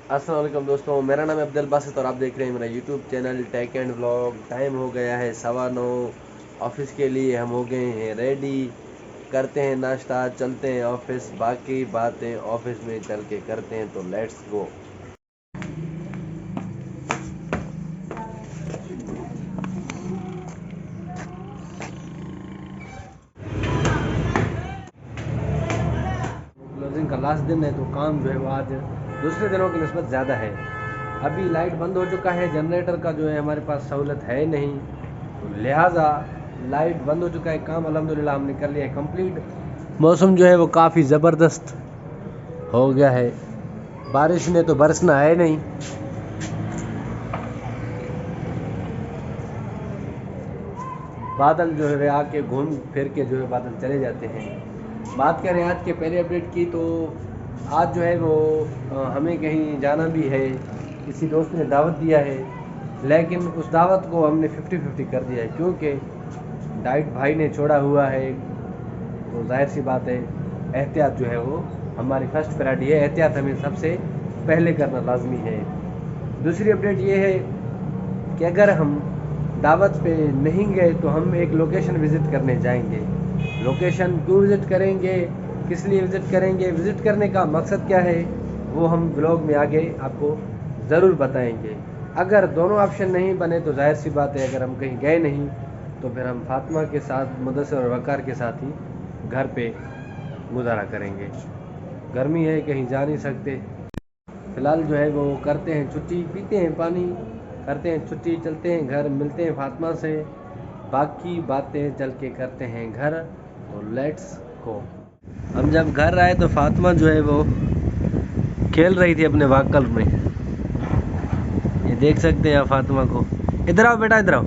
अस्सलाम वालेकुम दोस्तों, मेरा नाम है अब्दुल बासित और आप देख रहे हैं मेरा YouTube channel tech and vlog. Time हो गया है 9:15। ऑफिस के लिए हम हो गए हैं रेडी। करते हैं नाश्ता, चलते हैं ऑफिस। बाकी बातें ऑफिस में चल के करते हैं, तो लेट्स गो। क्लोजिंग का लास्ट दिन है तो काम जो है वो आज दूसरे दिनों की निस्बत ज़्यादा है। अभी लाइट बंद हो चुका है, जनरेटर का जो है हमारे पास सहूलत है नहीं, तो लिहाजा लाइट बंद हो चुका है। काम अल्हम्दुलिल्लाह हमने कर लिया है कंप्लीट। मौसम जो है वो काफ़ी ज़बरदस्त हो गया है। बारिश ने तो बरसना है नहीं। बादल जो है आके घूम फिर के जो है बादल चले जाते हैं। बात करें आज के पहले अपडेट की, तो आज जो है वो हमें कहीं जाना भी है। किसी दोस्त ने दावत दिया है, लेकिन उस दावत को हमने 50-50 कर दिया है, क्योंकि डाइट भाई ने छोड़ा हुआ है। तो जाहिर सी बात है, एहतियात जो है वो हमारी फर्स्ट प्रायोरिटी है। एहतियात हमें सबसे पहले करना लाजमी है। दूसरी अपडेट ये है कि अगर हम दावत पे नहीं गए तो हम एक लोकेशन विज़िट करने जाएंगे। लोकेशन क्यों विज़िट करेंगे, किस लिए विज़िट करेंगे, विज़िट करने का मकसद क्या है, वो हम ब्लॉग में आगे आपको ज़रूर बताएंगे। अगर दोनों ऑप्शन नहीं बने तो जाहिर सी बात है, अगर हम कहीं गए नहीं तो फिर हम फातिमा के साथ, मुदस्सिर और वकार के साथ ही घर पे गुजारा करेंगे। गर्मी है, कहीं जा नहीं सकते। फ़िलहाल जो है वो करते हैं छुट्टी, पीते हैं पानी, करते हैं छुट्टी, चलते हैं घर, मिलते हैं फातिमा से। बाकी बातें चल के करते हैं घर। तो लेट्स गो। हम जब घर आए तो फातिमा जो है वो खेल रही थी अपने वाकल में। ये देख सकते हैं आप फातिमा को। इधर आओ बेटा, इधर आओ,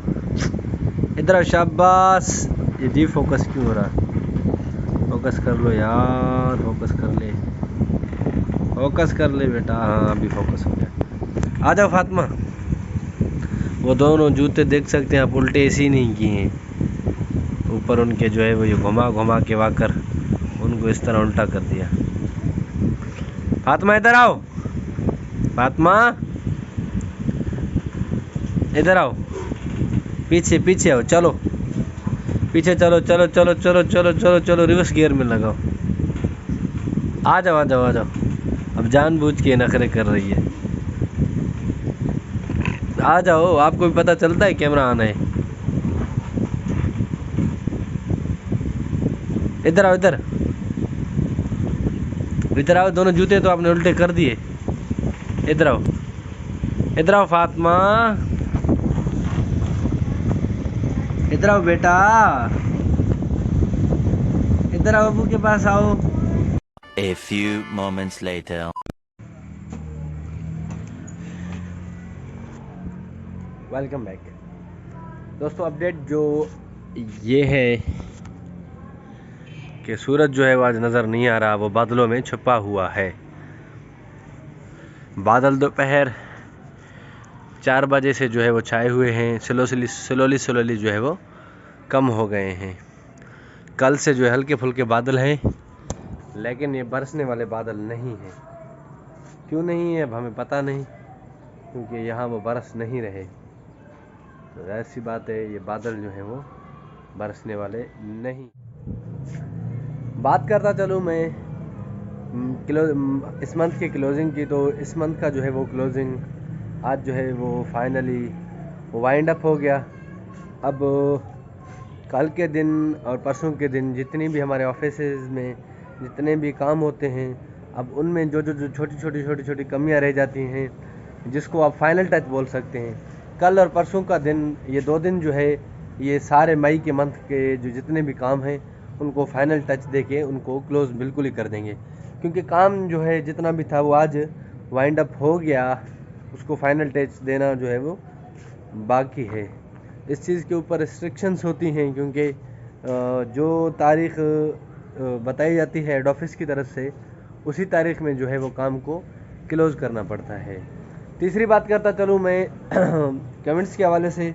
इधर आओ, शाबाश। ये डी फोकस क्यों हो रहा? फोकस कर लो यार, फोकस कर ले, फोकस कर ले बेटा। हाँ, अभी फोकस हो गया। आ जाओ फातिमा। वो दोनों जूते देख सकते हैं आप, उल्टे ऐसे ही नहीं किए हैं। ऊपर उनके जो है वो ये घुमा घुमा के वाकर उनको इस तरह उल्टा कर दिया। फातिमा इधर आओ, फातिमा इधर आओ, पीछे पीछे आओ, चलो पीछे चलो, चलो चलो चलो चलो चलो चलो, रिवर्स गियर में लगाओ। आ जाओ आ जाओ आ जाओ। अब जानबूझ के नखरे कर रही है। आ जाओ, आपको भी पता चलता है कैमरा आना है। इधर आओ, इधर इधर आओ। दोनों जूते तो आपने उल्टे कर दिए। इधर आओ, इधर आओ फातिमा, इधर आओ बेटा, इधर आओ, अबू के पास आओ। A few moments later. Welcome back दोस्तों। अपडेट जो ये है कि सूरज जो है वो आज नज़र नहीं आ रहा, वो बादलों में छुपा हुआ है। बादल दोपहर 4 बजे से जो है वो छाए हुए हैं। स्लोली जो है वो कम हो गए हैं। कल से जो है हल्के फुल्के बादल हैं, लेकिन ये बरसने वाले बादल नहीं हैं। क्यों नहीं है अब हमें पता नहीं, क्योंकि यहाँ वो बरस नहीं रहे। तो जाहिर सी बात है, ये बादल जो हैं वो बरसने वाले नहीं। बात करता चलूँ मैं इस मंथ के क्लोजिंग की, तो इस मंथ का जो है वो क्लोजिंग आज जो है वो फाइनली वाइंड अप हो गया। अब कल के दिन और परसों के दिन जितनी भी हमारे ऑफिसेज में जितने भी काम होते हैं, अब उनमें जो जो जो छोटी छोटी कमियां रह जाती हैं, जिसको आप फाइनल टच बोल सकते हैं, कल और परसों का दिन, ये 2 दिन जो है, ये सारे मई के मंथ के जो जितने भी काम हैं उनको फाइनल टच देके उनको क्लोज़ बिल्कुल ही कर देंगे। क्योंकि काम जो है जितना भी था वो आज वाइंड अप हो गया, उसको फाइनल टच देना जो है वो बाकी है। इस चीज़ के ऊपर रिस्ट्रिक्शंस होती हैं, क्योंकि जो तारीख़ बताई जाती है हेड ऑफिस की तरफ से, उसी तारीख़ में जो है वो काम को क्लोज़ करना पड़ता है। तीसरी बात करता चलूँ मैं कमेंट्स के हवाले से,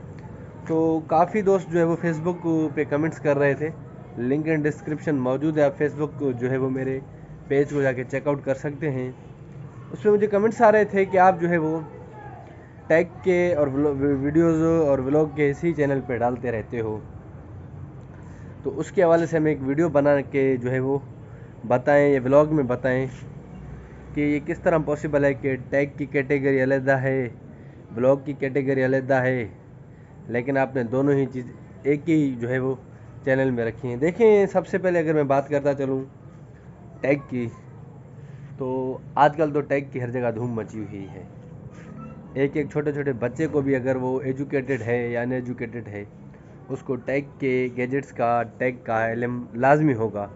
तो काफ़ी दोस्त जो है वो फेसबुक पे कमेंट्स कर रहे थे। लिंक इन डिस्क्रिप्शन मौजूद है, आप फेसबुक जो है वो मेरे पेज को जाके चेकआउट कर सकते हैं। उसमें मुझे कमेंट्स आ रहे थे कि आप जो है वो टैग के और वीडियोज़ और व्लॉग के इसी चैनल पे डालते रहते हो, तो उसके हवाले से हमें एक वीडियो बना के जो है वो बताएं, या व्लॉग में बताएं कि ये किस तरह पॉसिबल है कि टैग की कैटेगरी अलग है, ब्लॉग की कैटेगरी अलग है, लेकिन आपने दोनों ही चीज़ एक ही जो है वो चैनल में रखी हैं। देखें, सबसे पहले अगर मैं बात करता चलूँ टैग की, तो आजकल तो टैग की हर जगह धूम मची हुई है। एक एक छोटे छोटे बच्चे को भी अगर वो एजुकेटेड है या अनएजुकेटेड है, उसको टैग के गैजेट्स का, टैग का इल्म लाजमी होगा।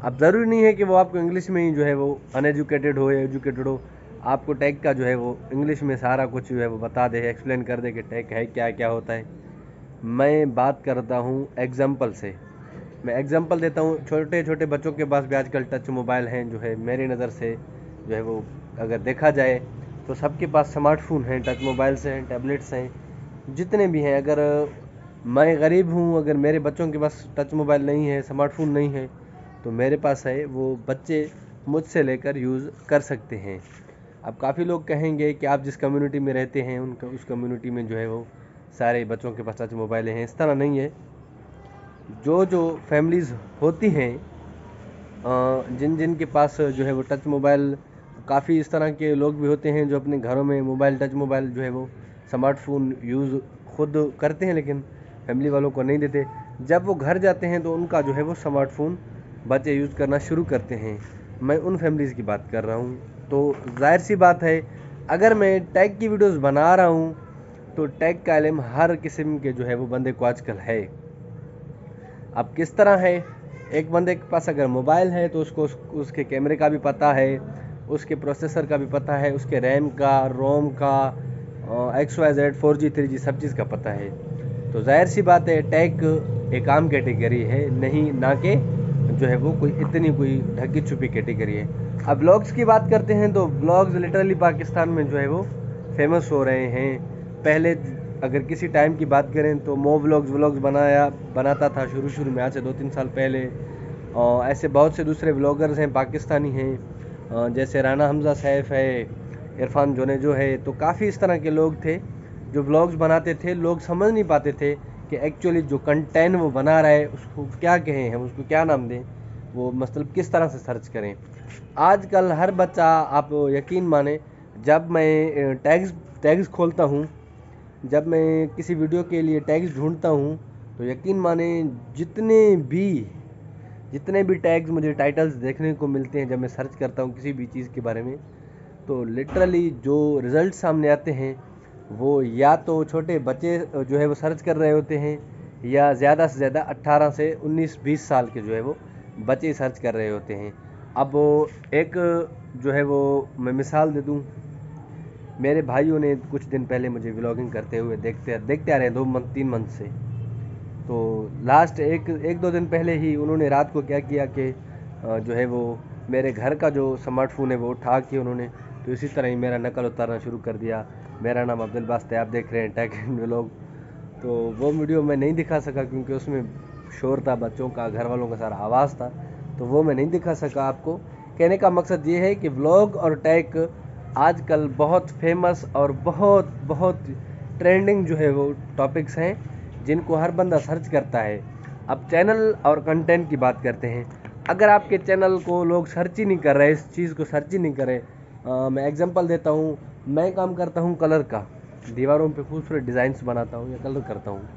अब ज़रूरी नहीं है कि वो आपको इंग्लिश में ही जो है वो अनएजुकेटेड हो या एजुकेटेड हो, आपको टैग का जो है वो इंग्लिश में सारा कुछ जो है वो बता दे, एक्सप्लेन कर दे कि टैग है क्या, क्या होता है। मैं बात करता हूँ एग्जाम्पल से, मैं एग्जाम्पल देता हूँ। छोटे छोटे बच्चों के पास भी आजकल टच मोबाइल हैं, जो है मेरी नज़र से जो है वो अगर देखा जाए तो सबके पास स्मार्टफोन हैं, टच मोबाइल्स हैं, टैबलेट्स हैं, जितने भी हैं। अगर मैं गरीब हूँ, अगर मेरे बच्चों के पास टच मोबाइल नहीं है, स्मार्टफोन नहीं है, तो मेरे पास है, वो बच्चे मुझसे लेकर यूज़ कर सकते हैं। अब काफ़ी लोग कहेंगे कि आप जिस कम्युनिटी में रहते हैं उनका, उस कम्युनिटी में जो है वो सारे बच्चों के पास टच मोबाइल हैं। इस तरह नहीं है। जो फैमिलीज़ होती हैं, जिन जिन के पास जो है वो टच मोबाइल, काफ़ी इस तरह के लोग भी होते हैं जो अपने घरों में मोबाइल, टच मोबाइल जो है वो स्मार्टफोन यूज़ खुद करते हैं, लेकिन फैमिली वालों को नहीं देते। जब वो घर जाते हैं तो उनका जो है वो स्मार्टफोन बच्चे यूज़ करना शुरू करते हैं। मैं उन फैमिलीज़ की बात कर रहा हूँ। तो जाहिर सी बात है, अगर मैं टैग की वीडियोस बना रहा हूँ तो टैग का इल्म हर किस्म के जो है वो बंदे को आजकल है। अब किस तरह है, एक बंदे के पास अगर मोबाइल है तो उसको उसके कैमरे का भी पता है, उसके प्रोसेसर का भी पता है, उसके रैम का, रोम का, XYZ 4G 3G सब चीज़ का पता है। तो जाहिर सी बात है, टैग एक आम कैटेगरी है, नहीं ना कि जो है वो कोई इतनी कोई ढकी छुपी कैटेगरी है। अब ब्लॉग्स की बात करते हैं तो ब्लॉग्स लिटरली पाकिस्तान में जो है वो फेमस हो रहे हैं। पहले अगर किसी टाइम की बात करें तो व्लॉग्स बनाता था शुरू में, आज से 2-3 साल पहले। और ऐसे बहुत से दूसरे व्लॉगर्स हैं, पाकिस्तानी हैं, जैसे राना हमज़ा सैफ है, इरफान जोनेजो है। तो काफ़ी इस तरह के लोग थे जो व्लॉग्स बनाते थे। लोग समझ नहीं पाते थे कि एक्चुअली जो कंटेंट वो बना रहा है उसको क्या कहें, हम उसको क्या नाम दें, वो मतलब किस तरह से सर्च करें। आजकल हर बच्चा, आप यकीन माने, जब मैं टैग्स खोलता हूँ, जब मैं किसी वीडियो के लिए टैग्स ढूंढता हूँ, तो यकीन माने जितने भी टैग्स मुझे टाइटल्स देखने को मिलते हैं, जब मैं सर्च करता हूँ किसी भी चीज़ के बारे में, तो लिटरली जो रिज़ल्ट सामने आते हैं वो या तो छोटे बच्चे जो है वो सर्च कर रहे होते हैं, या ज़्यादा से ज़्यादा 18 से 19-20 साल के जो है वो बच्चे सर्च कर रहे होते हैं। अब एक जो है वो मैं मिसाल दे दूँ, मेरे भाइयों ने कुछ दिन पहले मुझे व्लॉगिंग करते हुए देखते आ रहे हैं 2-3 मंथ से। तो लास्ट एक दो दिन पहले ही उन्होंने रात को क्या किया कि जो है वो मेरे घर का जो स्मार्टफोन है वो उठा के उन्होंने तो इसी तरह ही मेरा नकल उतारना शुरू कर दिया। मेरा नाम अब्दुल बास्त है, आप देख रहे हैं टैग एंड व्लॉग। तो वो वीडियो मैं नहीं दिखा सका क्योंकि उसमें शोर था, बच्चों का, घर वालों का सारा आवाज़ था, तो वो मैं नहीं दिखा सका आपको। कहने का मकसद ये है कि व्लॉग और टैग आजकल बहुत फेमस और बहुत बहुत ट्रेंडिंग जो है वो टॉपिक्स हैं जिनको हर बंदा सर्च करता है। अब चैनल और कंटेंट की बात करते हैं। अगर आपके चैनल को लोग सर्च ही नहीं कर रहे, इस चीज़ को सर्च ही नहीं कर रहे, मैं एग्जांपल देता हूँ, मैं काम करता हूँ कलर का, दीवारों पे खूबसूरत डिज़ाइंस बनाता हूँ या कलर करता हूँ।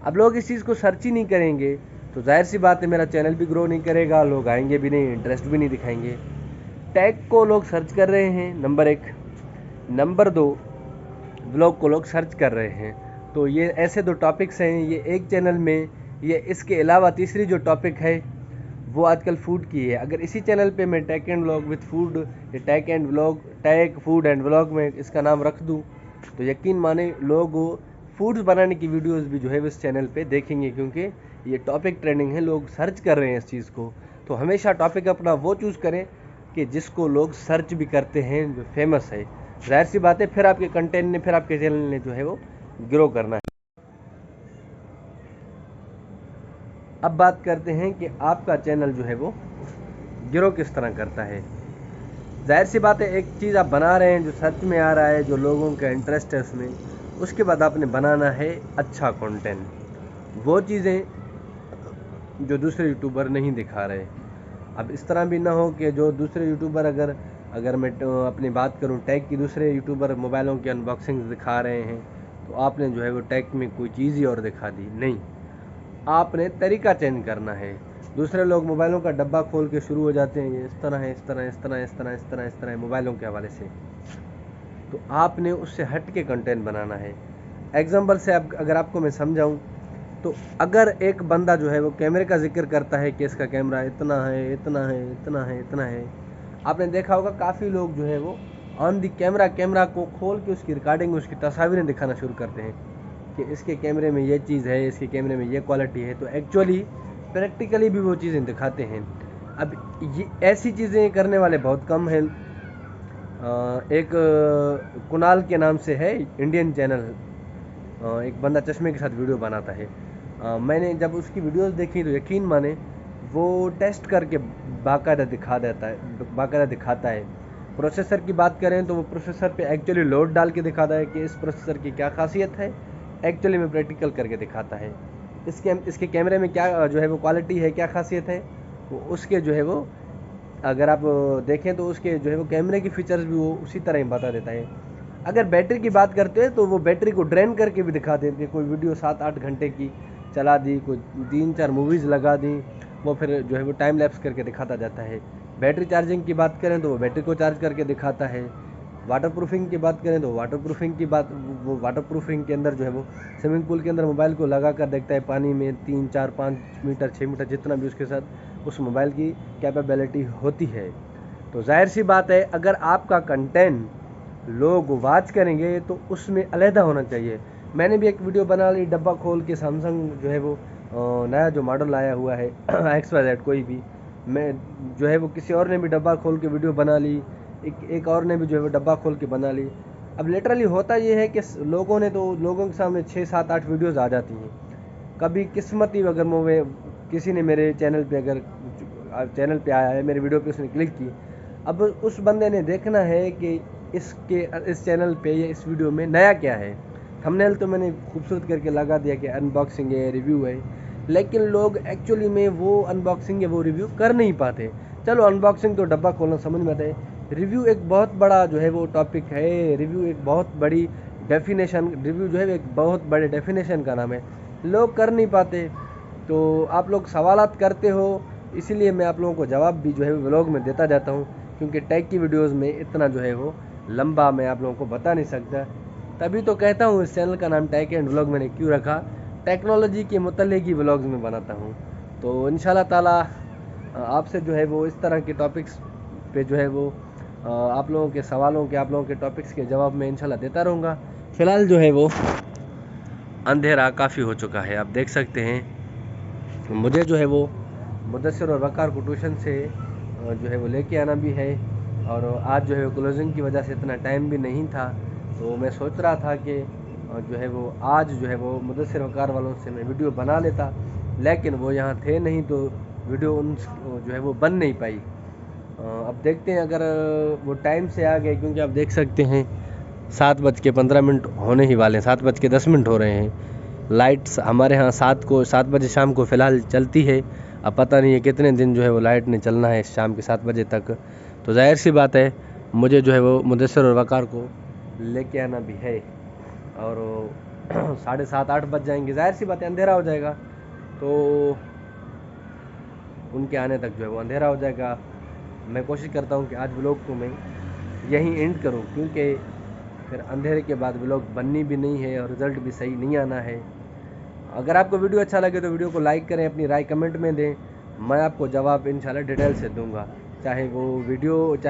अब लोग इस चीज़ को सर्च ही नहीं करेंगे तो जाहिर सी बात है मेरा चैनल भी ग्रो नहीं करेगा, लोग आएंगे भी नहीं, इंटरेस्ट भी नहीं दिखाएंगे। टैग को लोग सर्च कर रहे हैं, नंबर 1। नंबर 2, ब्लॉग को लोग सर्च कर रहे हैं। तो ये ऐसे 2 टॉपिक्स हैं, ये एक चैनल में। ये इसके अलावा तीसरी जो टॉपिक है वो आजकल फूड की है। अगर इसी चैनल पे मैं tag and vlog with food या टैग फूड एंड व्लॉग में इसका नाम रख दूं, तो यकीन माने लोग फूड्स बनाने की वीडियोस भी जो है इस चैनल पे देखेंगे, क्योंकि ये टॉपिक ट्रेंडिंग है, लोग सर्च कर रहे हैं इस चीज़ को। तो हमेशा टॉपिक अपना वो चूज़ करें कि जिसको लोग सर्च भी करते हैं, जो फेमस है। जाहिर सी बात है फिर आपके कंटेंट ने, फिर आपके चैनल ने जो है वो ग्रो करना है। अब बात करते हैं कि आपका चैनल जो है वो ग्रो किस तरह करता है। जाहिर सी बात है, एक चीज़ आप बना रहे हैं जो सच में आ रहा है, जो लोगों का इंटरेस्ट है उसमें, उसके बाद आपने बनाना है अच्छा कंटेंट, वो चीज़ें जो दूसरे यूट्यूबर नहीं दिखा रहे। अब इस तरह भी ना हो कि जो दूसरे यूट्यूबर अगर मैं अपनी बात करूं टैग की, दूसरे यूट्यूबर मोबाइलों की अनबॉक्सिंग दिखा रहे हैं तो आपने जो है वो टैग में कोई चीज़ ही और दिखा दी। नहीं, आपने तरीका चेंज करना है। दूसरे लोग मोबाइलों का डब्बा खोल के शुरू हो जाते हैं, ये इस तरह है, इस तरह, इस तरह, इस तरह, इस तरह, इस तरह मोबाइलों के हवाले से, तो आपने उससे हट के कंटेंट बनाना है। एग्जाम्पल से अगर आपको मैं समझाऊं तो अगर एक बंदा जो है वो कैमरे का जिक्र करता है कि इसका कैमरा इतना है, इतना है, इतना है, इतना है, आपने देखा होगा काफ़ी लोग जो है वो ऑन दी कैमरा को खोल के उसकी रिकॉर्डिंग, उसकी तस्वीरें दिखाना शुरू करते हैं कि इसके कैमरे में ये चीज़ है, इसके कैमरे में ये क्वालिटी है। तो एक्चुअली प्रैक्टिकली भी वो चीज़ें दिखाते हैं। अब ये ऐसी चीज़ें करने वाले बहुत कम हैं। एक कुणाल के नाम से है इंडियन चैनल, एक बंदा चश्मे के साथ वीडियो बनाता है। मैंने जब उसकी वीडियोस देखी तो यकीन माने वो टेस्ट करके बाकायदा दिखाता है। प्रोसेसर की बात करें तो वो प्रोसेसर पे एक्चुअली लोड डाल के दिखाता है कि इस प्रोसेसर की क्या खासियत है, एक्चुअली में प्रैक्टिकल करके दिखाता है। इसके कैमरे में क्या जो है वो क्वालिटी है, क्या खासियत है, वो उसके जो है वो अगर आप देखें तो उसके जो है वो कैमरे की फीचर्स भी वो उसी तरह ही बता देता है। अगर बैटरी की बात करते हैं तो वो बैटरी को ड्रेन करके भी दिखा देते हैं। कोई वीडियो 7-8 घंटे की चला दी, कोई 3-4 मूवीज़ लगा दी, वो फिर जो है वो टाइम लैप्स करके दिखाता जाता है। बैटरी चार्जिंग की बात करें तो वो बैटरी को चार्ज करके दिखाता है। वाटर प्रूफिंग की बात करें तो वाटर प्रूफिंग के अंदर जो है वो स्विमिंग पूल के अंदर मोबाइल को लगा कर देखता है पानी में 3, 4, 5 मीटर, 6 मीटर, जितना भी उसके साथ उस मोबाइल की कैपेबिलिटी होती है। तो जाहिर सी बात है, अगर आपका कंटेंट लोग वॉच करेंगे तो उसमें अलहदा होना चाहिए। मैंने भी एक वीडियो बना ली, डब्बा खोल के सैमसंग जो है वो नया जो मॉडल आया हुआ है XYZ कोई भी, मैं जो है वो किसी और ने भी डब्बा खोल के वीडियो बना ली, एक और ने भी जो है वो डब्बा खोल के बना ली। अब लिटरली होता ये है कि लोगों के सामने 6-7-8 वीडियोज़ आ जाती हैं। कभी किस्मत ही अगर मैं किसी ने मेरे चैनल पे आया है, मेरे वीडियो पे उसने क्लिक की, अब उस बंदे ने देखना है कि इस चैनल पे या इस वीडियो में नया क्या है। थंबनेल तो मैंने खूबसूरत करके लगा दिया कि अनबॉक्सिंग है, रिव्यू है, लेकिन लोग एक्चुअली में वो अनबॉक्सिंग या वो रिव्यू कर नहीं पाते। चलो अनबॉक्सिंग तो डब्बा खोलना समझ में आता है, रिव्यू एक बहुत बड़ा जो है वो टॉपिक है। रिव्यू एक बहुत बड़ी रिव्यू जो है एक बहुत बड़े डेफिनेशन का नाम है, लोग कर नहीं पाते। तो आप लोग सवालात करते हो, इसीलिए मैं आप लोगों को जवाब भी जो है व्लॉग में देता जाता हूँ, क्योंकि टैग की वीडियोज़ में इतना जो है वो लंबा मैं आप लोगों को बता नहीं सकता। तभी तो कहता हूँ इस चैनल का नाम टैग एंड व्लॉग मैंने क्यों रखा, टेक्नोलॉजी के मुतल्लिक़ ही व्लॉग्स में बनाता हूँ। तो इंशाल्लाह ताला आपसे जो है वो इस तरह के टॉपिक्स पे जो है वो आप लोगों के सवालों के, आप लोगों के टॉपिक्स के जवाब मैं इंशाल्लाह देता रहूँगा। फ़िलहाल जो है वो अंधेरा काफ़ी हो चुका है, आप देख सकते हैं। मुझे जो है वो मुदस्सिर और वक़ार को ट्यूशन से जो है वो लेके आना भी है, और आज जो है क्लोजिंग की वजह से इतना टाइम भी नहीं था। तो मैं सोच रहा था कि जो है वो आज जो है वो मुदस्सिर वक़ार वालों से मैं वीडियो बना लेता, लेकिन वो यहाँ थे नहीं, तो वीडियो उन जो है वो बन नहीं पाई। अब देखते हैं अगर वो टाइम से आ गए, क्योंकि आप देख सकते हैं 7:15 होने ही वाले हैं, 7:10 हो रहे हैं। लाइट्स हमारे यहाँ 7 बजे शाम को फ़िलहाल चलती है। अब पता नहीं है कितने दिन जो है वो लाइट ने चलना है शाम के 7 बजे तक। तो जाहिर सी बात है मुझे जो है वो मुदस्सिर और वक़ार को लेके आना भी है, और 7:30-8 बज जाएंगे, जाहिर सी बात है अंधेरा हो जाएगा। तो उनके आने तक जो है वो अंधेरा हो जाएगा। मैं कोशिश करता हूँ कि आज व्लॉग को मैं यहीं एंड करूँ, क्योंकि फिर अंधेरे के बाद व्लॉग बननी भी नहीं है और रिज़ल्ट भी सही नहीं आना है। अगर आपको वीडियो अच्छा लगे तो वीडियो को लाइक करें, अपनी राय कमेंट में दें, मैं आपको जवाब इंशाल्लाह डिटेल से दूंगा, चाहे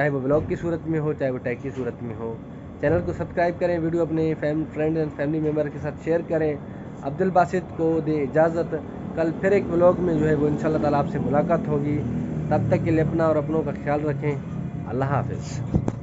वो व्लॉग की सूरत में हो, चाहे वो टैग की सूरत में हो। चैनल को सब्सक्राइब करें, वीडियो अपने फ्रेंड एंड फैमिली मेम्बर के साथ शेयर करें। अब्दुल बासित को दे इजाज़त, कल फिर एक व्लॉग में जो है वो इंशाल्लाह ताला आपसे मुलाकात होगी। तब तक के लिए अपना और अपनों का ख्याल रखें। अल्लाह हाफ़िज़।